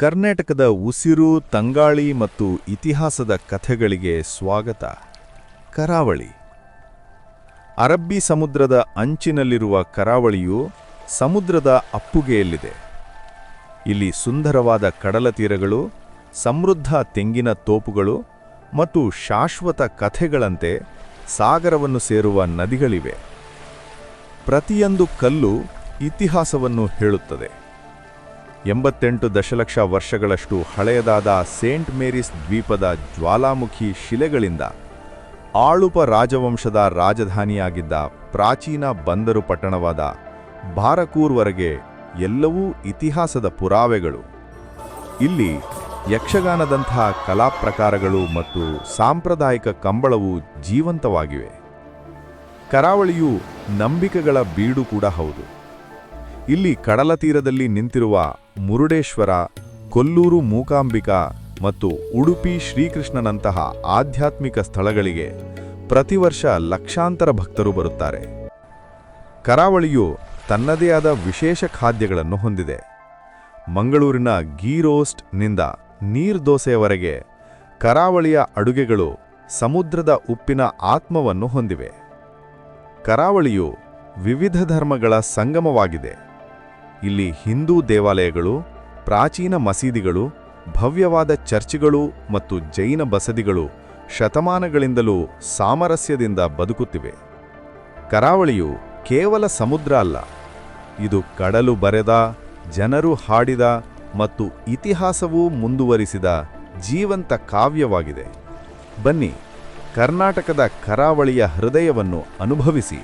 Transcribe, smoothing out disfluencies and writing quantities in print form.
ಕರ್ನಾಟಕದ ಉಸಿರು, ತಂಗಾಳಿ ಮತ್ತು ಇತಿಹಾಸದ ಕಥೆಗಳಿಗೆ ಸ್ವಾಗತ. ಕರಾವಳಿ. ಅರಬ್ಬಿ ಸಮುದ್ರದ ಅಂಚಿನಲ್ಲಿರುವ ಕರಾವಳಿಯು ಸಮುದ್ರದ ಅಪ್ಪುಗೆಯಲ್ಲಿದೆ. ಇಲ್ಲಿ ಸುಂದರವಾದ ಕಡಲತೀರಗಳು, ಸಮೃದ್ಧ ತೆಂಗಿನ ತೋಪುಗಳು ಮತ್ತು ಶಾಶ್ವತ ಕಥೆಗಳಂತೆ ಸಾಗರವನ್ನು ಸೇರುವ ನದಿಗಳಿವೆ. ಪ್ರತಿಯೊಂದು ಕಲ್ಲು ಇತಿಹಾಸವನ್ನು ಹೇಳುತ್ತದೆ. 88 ದಶಲಕ್ಷ ವರ್ಷಗಳಷ್ಟು ಹಳೆಯದಾದ ಸೇಂಟ್ ಮೇರಿಸ್ ದ್ವೀಪದ ಜ್ವಾಲಾಮುಖಿ ಶಿಲೆಗಳಿಂದ ಆಳುಪ ರಾಜವಂಶದ ರಾಜಧಾನಿಯಾಗಿದ್ದ ಪ್ರಾಚೀನ ಬಂದರು ಪಟ್ಟಣವಾದ ಬಾರಕೂರ್ವರೆಗೆ ಎಲ್ಲವೂ ಇತಿಹಾಸದ ಪುರಾವೆಗಳು. ಇಲ್ಲಿ ಯಕ್ಷಗಾನದಂತಹ ಕಲಾಪ್ರಕಾರಗಳು ಮತ್ತು ಸಾಂಪ್ರದಾಯಿಕ ಕಂಬಳವು ಜೀವಂತವಾಗಿವೆ. ಕರಾವಳಿಯು ನಂಬಿಕೆಗಳ ಬೀಡು ಕೂಡ ಹೌದು. ಇಲ್ಲಿ ಕಡಲತೀರದಲ್ಲಿ ನಿಂತಿರುವ ಮುರುಡೇಶ್ವರ, ಕೊಲ್ಲೂರು ಮೂಕಾಂಬಿಕಾ ಮತ್ತು ಉಡುಪಿ ಶ್ರೀಕೃಷ್ಣನಂತಹ ಆಧ್ಯಾತ್ಮಿಕ ಸ್ಥಳಗಳಿಗೆ ಪ್ರತಿವರ್ಷ ಲಕ್ಷಾಂತರ ಭಕ್ತರು ಬರುತ್ತಾರೆ. ಕರಾವಳಿಯು ತನ್ನದೇ ಆದ ವಿಶೇಷ ಖಾದ್ಯಗಳನ್ನು ಹೊಂದಿದೆ. ಮಂಗಳೂರಿನ ಗೀ ರೋಸ್ಟ್ನಿಂದ ನೀರ್ದೋಸೆಯವರೆಗೆ ಕರಾವಳಿಯ ಅಡುಗೆಗಳು ಸಮುದ್ರದ ಉಪ್ಪಿನ ಆತ್ಮವನ್ನು ಹೊಂದಿವೆ. ಕರಾವಳಿಯು ವಿವಿಧ ಧರ್ಮಗಳ ಸಂಗಮವಾಗಿದೆ. ಇಲ್ಲಿ ಹಿಂದೂ ದೇವಾಲಯಗಳು, ಪ್ರಾಚೀನ ಮಸೀದಿಗಳು, ಭವ್ಯವಾದ ಚರ್ಚ್ಗಳು ಮತ್ತು ಜೈನ ಬಸದಿಗಳು ಶತಮಾನಗಳಿಂದಲೂ ಸಾಮರಸ್ಯದಿಂದ ಬದುಕುತ್ತಿವೆ. ಕರಾವಳಿಯು ಕೇವಲ ಸಮುದ್ರ ಅಲ್ಲ, ಇದು ಕಡಲು ಬರೆದ, ಜನರು ಹಾಡಿದ ಮತ್ತು ಇತಿಹಾಸವೂ ಮುಂದುವರಿಸಿದ ಜೀವಂತ ಕಾವ್ಯವಾಗಿದೆ. ಬನ್ನಿ, ಕರ್ನಾಟಕದ ಕರಾವಳಿಯ ಹೃದಯವನ್ನು ಅನುಭವಿಸಿ.